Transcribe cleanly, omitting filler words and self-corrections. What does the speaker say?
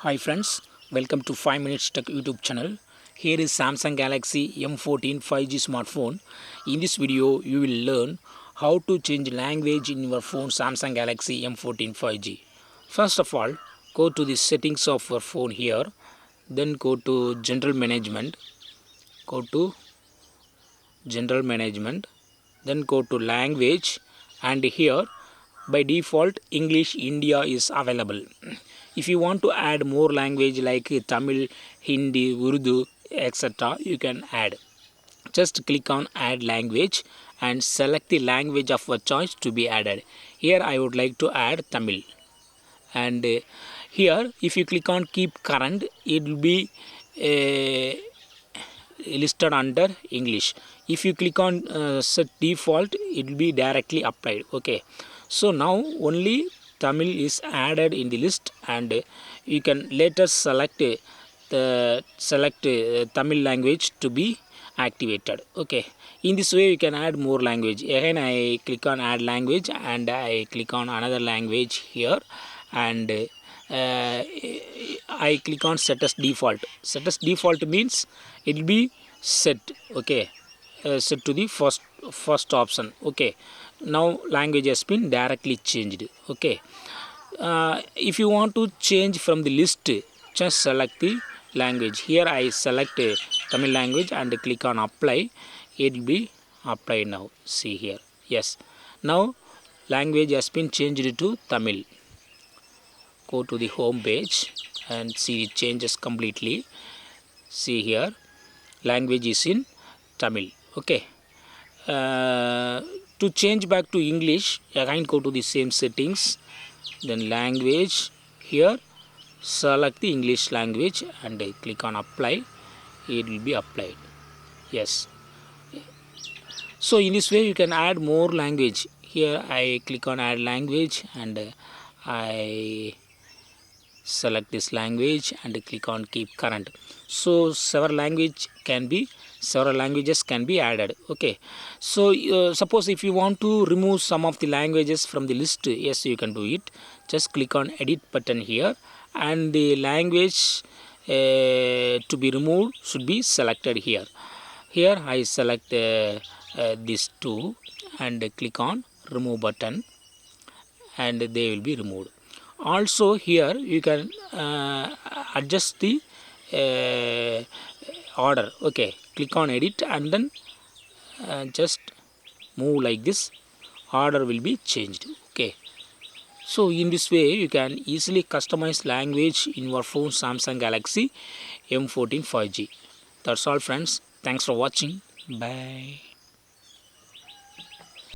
Hi friends, welcome to 5 Minutes Tech YouTube channel. Here is Samsung Galaxy M14 5G smartphone. In this video, you will learn how to change language in your phone Samsung Galaxy M14 5G. First of all, go to the settings of your phone here. Then go to General Management. Go to General Management. Then go to Language. And here, by default, English India is available. If you want to add more language like Tamil, Hindi, Urdu, etc., you can add. Just click on add language and select the language of your choice to be added. Here I would like to add Tamil. And here if you click on keep current, it will be listed under English. If you click on set default, it will be directly applied. Okay, so now only Tamil is added in the list, and you can later select Tamil language to be activated. Okay, in this way you can add more language. Again I click on add language and I click on another language here, and I click on set as default. Set as default means it will be set. Okay, set to the first option. Okay, now language has been directly changed. Okay, if you want to change from the list, just select the language. Here I select Tamil language and click on apply. It will be applied now. See here. Yes, now language has been changed to Tamil. Go to the home page and see it changes completely. See here, language is in Tamil. Okay, to change back to English, again go to the same settings, then language. Here select the English language and click on apply. It will be applied. Yes, so in this way you can add more language. Here I click on add language and I select this language and click on keep current. So several languages can be added. Okay, so suppose if you want to remove some of the languages from the list, yes, you can do it. Just click on edit button here, and the language to be removed should be selected here. Here I select these two and click on remove button, and they will be removed. Also here you can adjust the order. Okay, click on edit and then just move like this. Order will be changed. Okay, so in this way you can easily customize language in your phone Samsung Galaxy M14 5G. That's all friends. Thanks for watching. Bye.